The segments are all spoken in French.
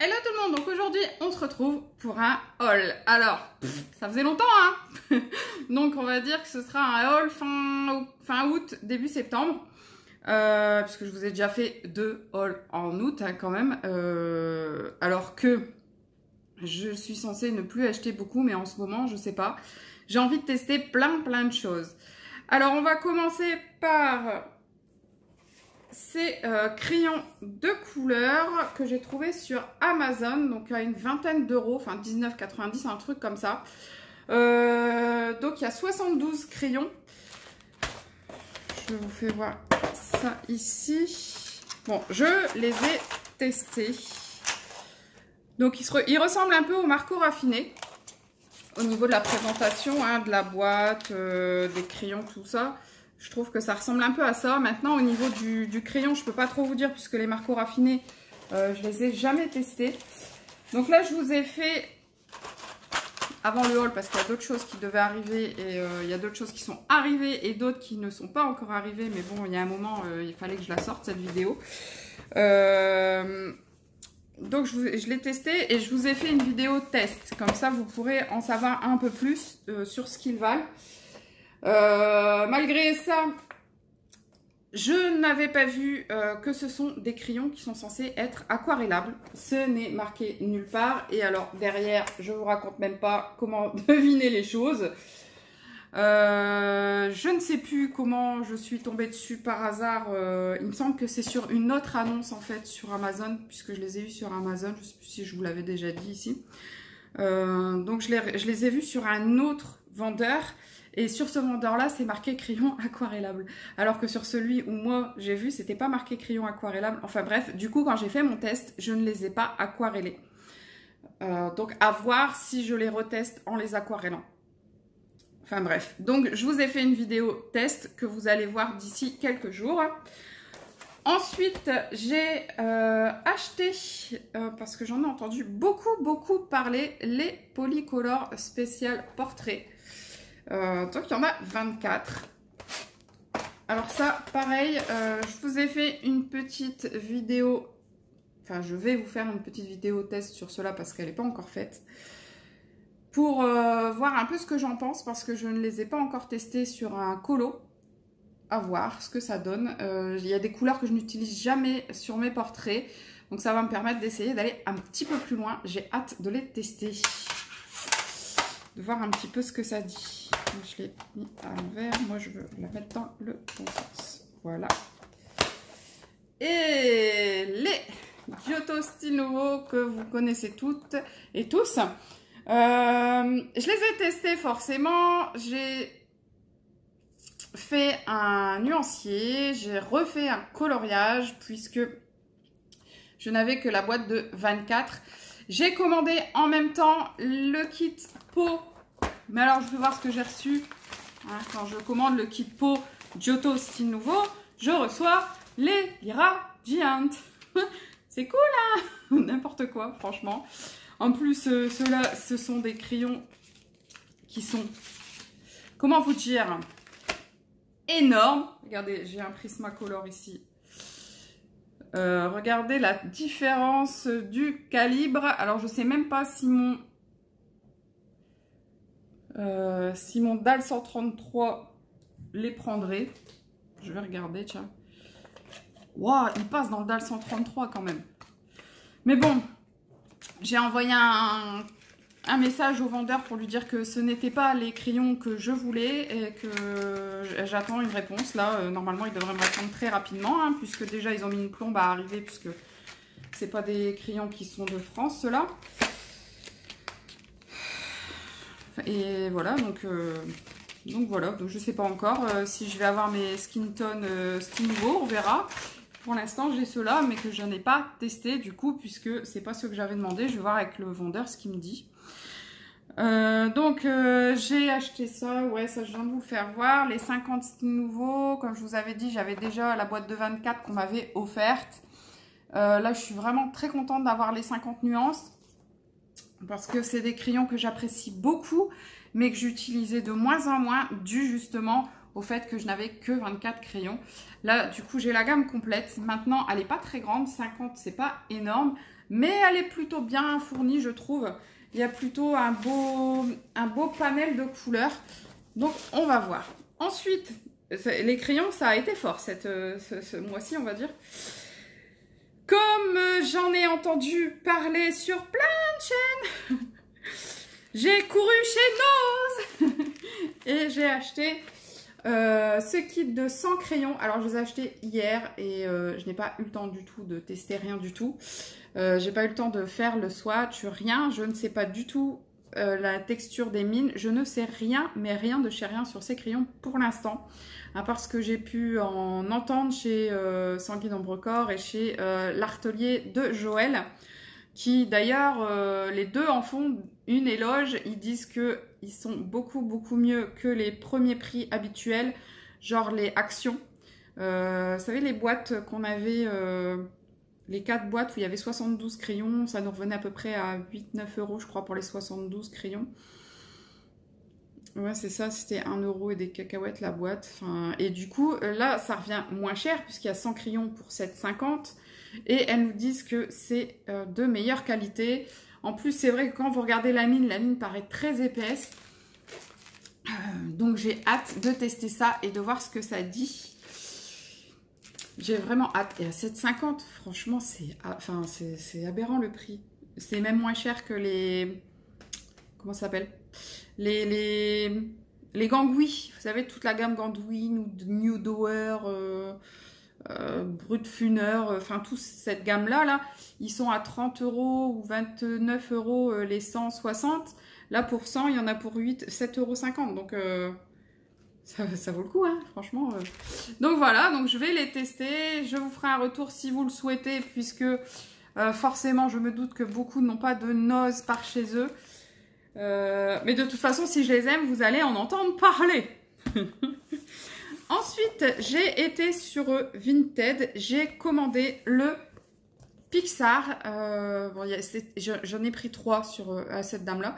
Hello tout le monde, donc aujourd'hui on se retrouve pour un haul. Alors, ça faisait longtemps hein. Donc on va dire que ce sera un haul fin août, début septembre. Puisque je vous ai déjà fait 2 hauls en août hein, quand même. Alors que je suis censée ne plus acheter beaucoup, mais en ce moment je sais pas. J'ai envie de tester plein de choses. Alors on va commencer par ces crayons de couleur que j'ai trouvé sur Amazon, donc à une vingtaine d'euros, enfin 19,90, un truc comme ça. Donc il y a 72 crayons. Je vous fais voir ça ici. Bon, je les ai testés. Donc ils ressemblent un peu au Marco raffiné au niveau de la présentation, hein, de la boîte, des crayons, tout ça. Je trouve que ça ressemble un peu à ça. Maintenant, au niveau du crayon, je ne peux pas trop vous dire puisque les Marco raffinés, je les ai jamais testés. Donc là, je vous ai fait avant le haul parce qu'il y a d'autres choses qui devaient arriver et il y a d'autres choses qui sont arrivées et d'autres qui ne sont pas encore arrivées. Mais bon, il y a un moment, il fallait que je la sorte cette vidéo. Donc je l'ai testé et je vous ai fait une vidéo test. Comme ça, vous pourrez en savoir un peu plus sur ce qu'ils valent. Malgré ça, je n'avais pas vu que ce sont des crayons qui sont censés être aquarellables. Ce n'est marqué nulle part. Et alors derrière, je vous raconte même pas comment deviner les choses. Je ne sais plus comment je suis tombée dessus par hasard. Il me semble que c'est sur une autre annonce en fait sur Amazon, puisque je les ai vus sur Amazon. Je ne sais plus si je vous l'avais déjà dit ici. Donc je les ai vus sur un autre vendeur. Et sur ce vendeur-là, c'est marqué crayon aquarellable. Alors que sur celui où moi j'ai vu, c'était pas marqué crayon aquarellable. Enfin bref, du coup, quand j'ai fait mon test, je ne les ai pas aquarellés. Donc à voir si je les reteste en les aquarellant. Enfin bref, donc je vous ai fait une vidéo test que vous allez voir d'ici quelques jours. Ensuite, j'ai acheté, parce que j'en ai entendu beaucoup parler, les Polycolor Special Portrait. Donc il y en a 24. Alors ça, pareil, je vous ai fait une petite vidéo, enfin je vais vous faire une petite vidéo test sur cela parce qu'elle n'est pas encore faite. Pour voir un peu ce que j'en pense parce que je ne les ai pas encore testés sur un colo. À voir ce que ça donne. Il y a des couleurs que je n'utilise jamais sur mes portraits. Donc ça va me permettre d'essayer d'aller un petit peu plus loin. J'ai hâte de les tester. De voir un petit peu ce que ça dit. Je l'ai mis à l'envers. Moi, je veux la mettre dans le bon sens. Voilà. Et les Giotto Style Nouveau que vous connaissez toutes et tous. Je les ai testés forcément. J'ai fait un nuancier. J'ai refait un coloriage puisque je n'avais que la boîte de 24. J'ai commandé en même temps le kit pot. Mais alors, je vais voir ce que j'ai reçu. Hein, quand je commande le kit pot Giotto Style Nouveau, je reçois les Radiant. C'est cool, hein. N'importe quoi, franchement. En plus, ceux-là, ce sont des crayons qui sont, comment vous dire, énormes. Regardez, j'ai un Prismacolor ici. Regardez la différence du calibre. Alors, je sais même pas si mon DAL 133 les prendrait. Je vais regarder, tiens. Waouh, il passe dans le DAL 133 quand même. Mais bon, j'ai envoyé un message au vendeur pour lui dire que ce n'était pas les crayons que je voulais et que j'attends une réponse. Là, normalement, ils devraient me répondre très rapidement, hein, puisque déjà, ils ont mis une plombe à arriver, puisque c'est pas des crayons qui sont de France, ceux-là. Et voilà, donc voilà, donc je sais pas encore si je vais avoir mes skin tone style nouveau, on verra. Pour l'instant, j'ai ceux-là, mais que je n'ai pas testé du coup, puisque c'est pas ce que j'avais demandé. Je vais voir avec le vendeur ce qu'il me dit. J'ai acheté ça, ouais, ça je viens de vous faire voir. Les 50 styles nouveaux, comme je vous avais dit, j'avais déjà la boîte de 24 qu'on m'avait offerte. Là, je suis vraiment très contente d'avoir les 50 nuances. Parce que c'est des crayons que j'apprécie beaucoup, mais que j'utilisais de moins en moins, dû justement au fait que je n'avais que 24 crayons. Là, du coup, j'ai la gamme complète. Maintenant, elle n'est pas très grande, 50, c'est pas énorme, mais elle est plutôt bien fournie, je trouve. Il y a plutôt un beau panel de couleurs. Donc, on va voir. Ensuite, les crayons, ça a été fort ce mois-ci, on va dire. Comme j'en ai entendu parler sur plein de chaînes, j'ai couru chez Nose et j'ai acheté ce kit de 100 crayons. Alors, je les ai achetés hier et je n'ai pas eu le temps du tout de tester rien du tout. J'ai pas eu le temps de faire le swatch, rien. Je ne sais pas du tout la texture des mines. Je ne sais rien, mais rien de chez rien sur ces crayons pour l'instant. À part ce que j'ai pu en entendre chez Sanguine d'Ombrecorps et chez l'Artelier de Joël, qui d'ailleurs, les deux en font une éloge. Ils disent qu'ils sont beaucoup mieux que les premiers prix habituels, genre les actions. Vous savez, les boîtes qu'on avait, les 4 boîtes où il y avait 72 crayons, ça nous revenait à peu près à 8-9 € je crois pour les 72 crayons. Ouais, c'est ça, c'était 1 € et des cacahuètes la boîte. Enfin, et du coup, là, ça revient moins cher puisqu'il y a 100 crayons pour 7,50. Et elles nous disent que c'est de meilleure qualité. En plus, c'est vrai que quand vous regardez la mine paraît très épaisse. Donc, j'ai hâte de tester ça et de voir ce que ça dit. J'ai vraiment hâte. Et à 7,50, franchement, c'est aberrant le prix. C'est même moins cher que les... Comment ça s'appelle ? Les gangouis, vous savez, toute la gamme Gandouin, New Doer, Brutfuner, enfin, toute cette gamme-là, là, ils sont à 30 € ou 29 € les 160. Là, pour 100, il y en a pour 7,50 €. Donc, ça vaut le coup, hein, franchement. Donc, voilà, donc je vais les tester. Je vous ferai un retour si vous le souhaitez, puisque forcément, je me doute que beaucoup n'ont pas de Nose par chez eux. Mais de toute façon, si je les aime, vous allez en entendre parler. Ensuite, j'ai été sur Vinted. J'ai commandé le Pixar. Bon, j'en ai pris 3 à cette dame-là.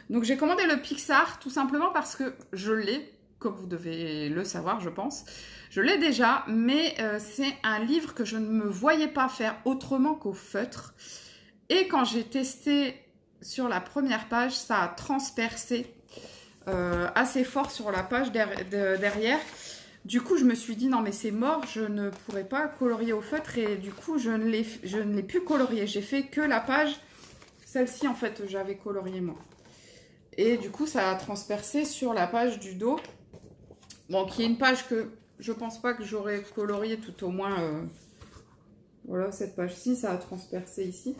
Donc, j'ai commandé le Pixar tout simplement parce que je l'ai, comme vous devez le savoir, je pense. Je l'ai déjà, mais c'est un livre que je ne me voyais pas faire autrement qu'au feutre. Et quand j'ai testé... Sur la première page, ça a transpercé assez fort sur la page derrière. Du coup, je me suis dit, non mais c'est mort, je ne pourrais pas colorier au feutre. Et du coup, je ne l'ai plus colorié. J'ai fait que la page, celle-ci en fait, j'avais colorié moi. Et du coup, ça a transpercé sur la page du dos. Bon, qui est une page que je pense pas que j'aurais colorié tout au moins. Voilà, cette page-ci, ça a transpercé ici.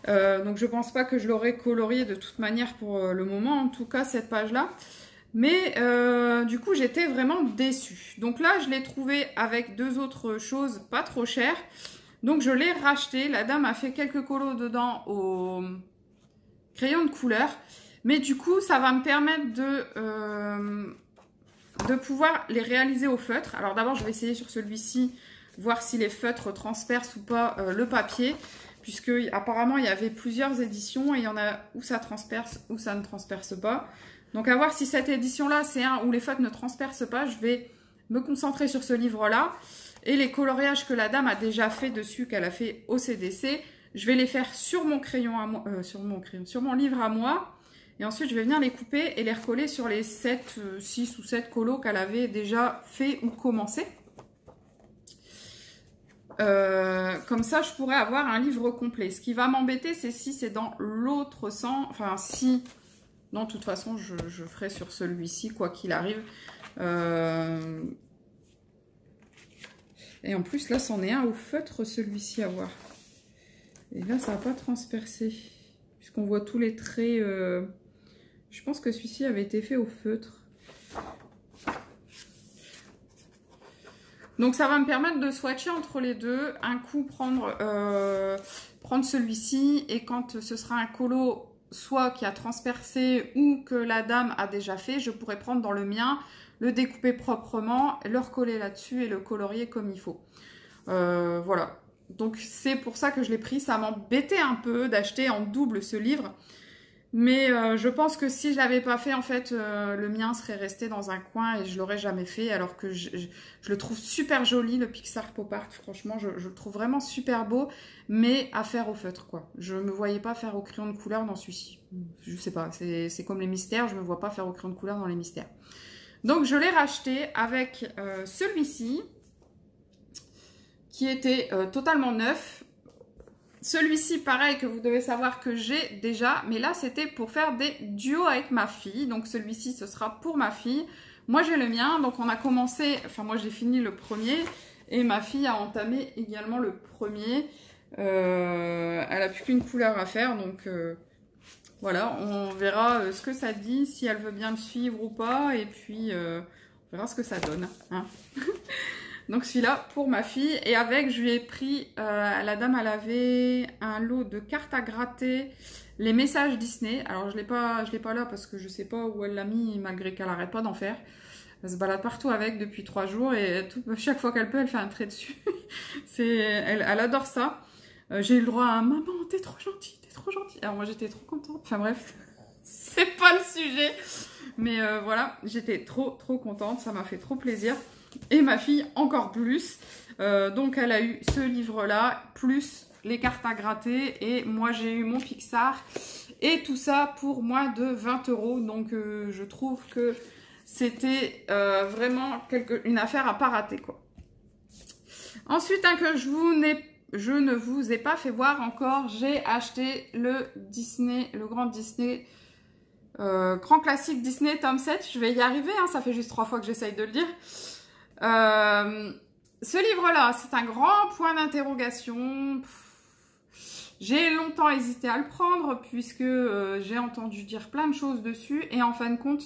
Donc je pense pas que je l'aurais colorié de toute manière pour le moment, en tout cas cette page-là. Mais du coup j'étais vraiment déçue. Donc là je l'ai trouvé avec 2 autres choses pas trop chères. Donc je l'ai racheté. La dame a fait quelques colos dedans au crayon de couleur. Mais du coup ça va me permettre de pouvoir les réaliser au feutre. Alors d'abord je vais essayer sur celui-ci, voir si les feutres transpercent ou pas le papier. Puisque apparemment il y avait plusieurs éditions et il y en a où ça transperce, où ça ne transperce pas. Donc à voir si cette édition-là, c'est un où les feutres ne transpercent pas. Je vais me concentrer sur ce livre-là. Et les coloriages que la dame a déjà fait dessus, qu'elle a fait au CDC, je vais les faire sur mon crayon à moi, sur mon livre à moi. Et ensuite, je vais venir les couper et les recoller sur les 6 ou 7 colos qu'elle avait déjà fait ou commencé. Comme ça, je pourrais avoir un livre complet. Ce qui va m'embêter, c'est si c'est dans l'autre sens. Enfin, si... Non, de toute façon, je ferai sur celui-ci, quoi qu'il arrive. Et en plus, là, c'en est un au feutre, celui-ci, à voir. Et là, ça va pas transpercer. Puisqu'on voit tous les traits... Je pense que celui-ci avait été fait au feutre. Donc ça va me permettre de swatcher entre les deux, un coup prendre celui-ci et quand ce sera un colo soit qui a transpercé ou que la dame a déjà fait, je pourrai prendre dans le mien, le découper proprement, le recoller là-dessus et le colorier comme il faut. Voilà, donc c'est pour ça que je l'ai pris, ça m'embêtait un peu d'acheter en double ce livre. Mais je pense que si je l'avais pas fait, en fait, le mien serait resté dans un coin et je l'aurais jamais fait. Alors que je le trouve super joli, le Pixar Pop Art. Franchement, je le trouve vraiment super beau, mais à faire au feutre, quoi. Je me voyais pas faire au crayon de couleur dans celui-ci. Je sais pas, c'est comme les mystères, je me vois pas faire au crayon de couleur dans les mystères. Donc, je l'ai racheté avec celui-ci, qui était totalement neuf. Celui-ci, pareil, que vous devez savoir que j'ai déjà, mais là, c'était pour faire des duos avec ma fille. Donc, celui-ci, ce sera pour ma fille. Moi, j'ai le mien, donc on a commencé, enfin, moi, j'ai fini le premier, et ma fille a entamé également le premier. Elle n'a plus qu'une couleur à faire, donc voilà, on verra ce que ça dit, si elle veut bien le suivre ou pas, et puis on verra ce que ça donne, hein. Donc celui-là pour ma fille. Et avec, je lui ai pris, la dame, elle avait un lot de cartes à gratter, les messages Disney. Alors je l'ai pas là parce que je sais pas où elle l'a mis, malgré qu'elle n'arrête pas d'en faire. Elle se balade partout avec depuis 3 jours et chaque fois qu'elle peut, elle fait un trait dessus. Elle adore ça. J'ai eu le droit à « Maman, t'es trop gentille, t'es trop gentille ». Alors moi j'étais trop contente. Enfin bref, c'est pas le sujet. Mais voilà, j'étais trop contente, ça m'a fait trop plaisir. Et ma fille encore plus. Donc elle a eu ce livre-là, plus les cartes à gratter. Et moi j'ai eu mon Pixar. Et tout ça pour moins de 20 €. Donc je trouve que c'était vraiment une affaire à pas rater, quoi. Ensuite, que je ne vous ai pas fait voir encore, j'ai acheté le Disney, le grand Disney, grand classique Disney tome 7. Je vais y arriver, hein, ça fait juste 3 fois que j'essaye de le dire. Ce livre-là, c'est un grand point d'interrogation. J'ai longtemps hésité à le prendre puisque j'ai entendu dire plein de choses dessus et en fin de compte,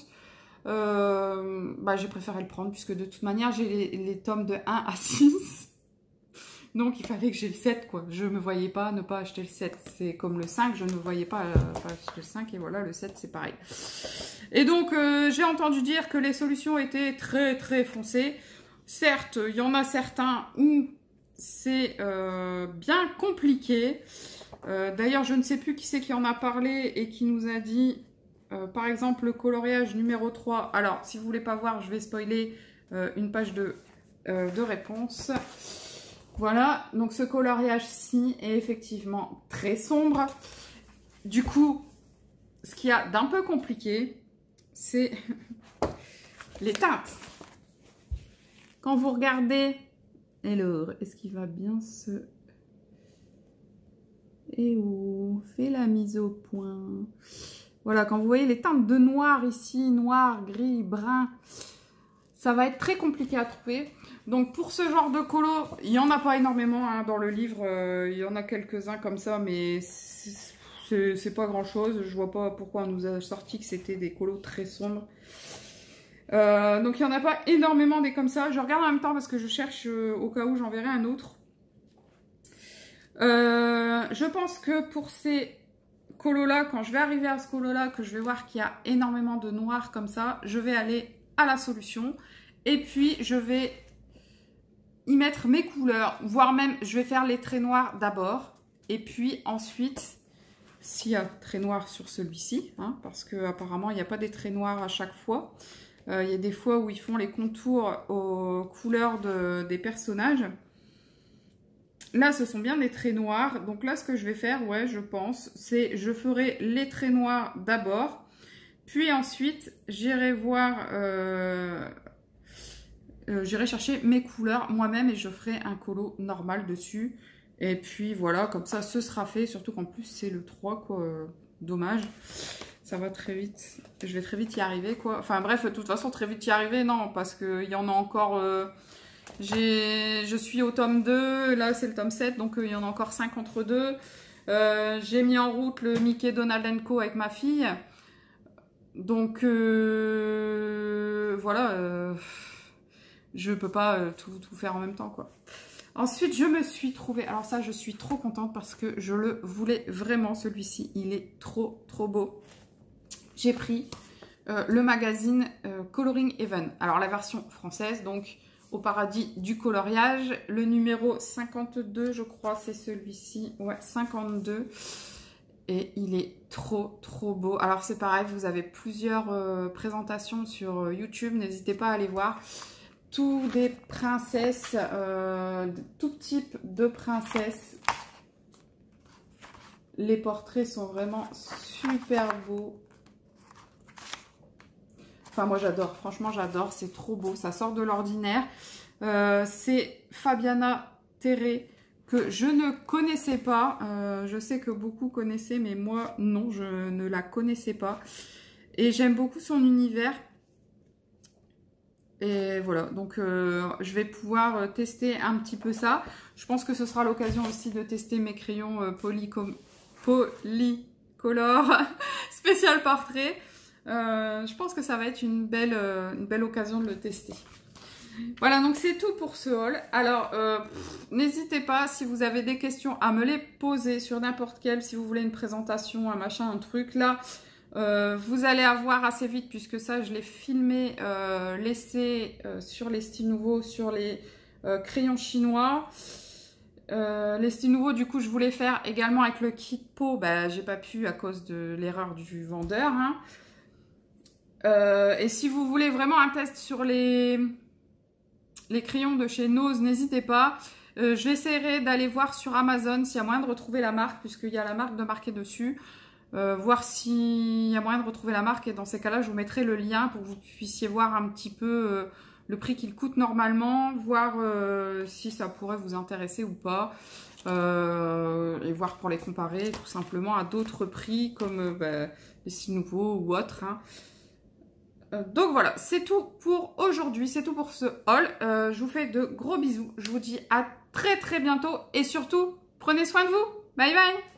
j'ai préféré le prendre puisque de toute manière, j'ai les tomes de 1 à 6. Donc, il fallait que j'ai le 7, quoi. Je ne me voyais pas ne pas acheter le 7. C'est comme le 5, je ne me voyais pas acheter le 5. Et voilà, le 7, c'est pareil. Et donc, j'ai entendu dire que les solutions étaient très foncées. Certes, il y en a certains où c'est bien compliqué. D'ailleurs, je ne sais plus qui c'est qui en a parlé et qui nous a dit, par exemple, le coloriage numéro 3. Alors, si vous ne voulez pas voir, je vais spoiler une page de réponse. Voilà, donc ce coloriage-ci est effectivement très sombre. Du coup, ce qu'il y a d'un peu compliqué, c'est les teintes. Quand vous regardez, alors, est-ce qu'il va bien se... Et où fait la mise au point. Voilà, quand vous voyez les teintes de noir ici, noir, gris, brun, ça va être très compliqué à trouver. Donc pour ce genre de colo, il n'y en a pas énormément hein, dans le livre. Il y en a quelques-uns comme ça, mais c'est pas grand-chose. Je vois pas pourquoi on nous a sorti que c'était des colos très sombres. Donc il n'y en a pas énormément des comme ça. Je regarde en même temps parce que je cherche au cas où j'enverrai un autre. Je pense que pour ces colos-là, quand je vais arriver à ce colo-là, que je vais voir qu'il y a énormément de noir comme ça, je vais aller à la solution. Et puis je vais y mettre mes couleurs, voire même je vais faire les traits noirs d'abord. Et puis ensuite, s'il y a traits noirs sur celui-ci, hein, parce qu'apparemment il n'y a pas des traits noirs à chaque fois. Il y a des fois où ils font les contours aux couleurs des personnages. Là, ce sont bien des traits noirs. Donc là, ce que je vais faire, ouais, je pense, c'est je ferai les traits noirs d'abord. Puis ensuite, j'irai voir... j'irai chercher mes couleurs moi-même et je ferai un colo normal dessus. Et puis voilà, comme ça, ce sera fait. Surtout qu'en plus, c'est le 3, quoi. Dommage. Ça va très vite. Je vais très vite y arriver, quoi. Enfin bref, de toute façon, très vite y arriver, non. Parce qu'il y en a encore... je suis au tome 2. Là, c'est le tome 7. Donc, il y en a encore 5 entre deux. J'ai mis en route le Mickey Donald & Co avec ma fille. Donc, voilà... je peux pas tout faire en même temps, quoi. Ensuite, je me suis trouvée... Alors ça, je suis trop contente parce que je le voulais vraiment, celui-ci. Il est trop beau. J'ai pris le magazine Coloring Heaven. Alors, la version française, donc au paradis du coloriage. Le numéro 52, je crois, c'est celui-ci. Ouais, 52. Et il est trop beau. Alors c'est pareil, vous avez plusieurs présentations sur YouTube, n'hésitez pas à aller voir. Tous des princesses, tout type de princesses. Les portraits sont vraiment super beaux. Enfin moi j'adore, franchement j'adore, c'est trop beau, ça sort de l'ordinaire. C'est Fabiana Terré, que je ne connaissais pas. Je sais que beaucoup connaissaient, mais moi, non, je ne la connaissais pas. Et j'aime beaucoup son univers. Et voilà, donc je vais pouvoir tester un petit peu ça. Je pense que ce sera l'occasion aussi de tester mes crayons polycolor spécial portrait. Je pense que ça va être une belle occasion de le tester. Voilà, donc c'est tout pour ce haul. Alors, n'hésitez pas, si vous avez des questions, à me les poser sur n'importe quelle. Si vous voulez une présentation, un machin, un truc, là, vous allez avoir assez vite, puisque ça, je l'ai filmé, laissé sur les styles nouveaux, sur les crayons chinois. Les styles nouveaux, du coup, je voulais faire également avec le kit pot. Bah, j'ai pas pu à cause de l'erreur du vendeur. Hein. Et si vous voulez vraiment un test sur les crayons de chez Nose, n'hésitez pas. J'essaierai d'aller voir sur Amazon s'il y a moyen de retrouver la marque, puisqu'il y a la marque de marquée dessus. Voir s'il y a moyen de retrouver la marque. Et dans ces cas-là, je vous mettrai le lien pour que vous puissiez voir un petit peu le prix qu'il coûte normalement. Voir si ça pourrait vous intéresser ou pas. Et voir pour les comparer tout simplement à d'autres prix comme les styles nouveaux ou autres. Hein. Donc voilà, c'est tout pour aujourd'hui, c'est tout pour ce haul. Je vous fais de gros bisous. Je vous dis à très bientôt et surtout, prenez soin de vous. Bye bye.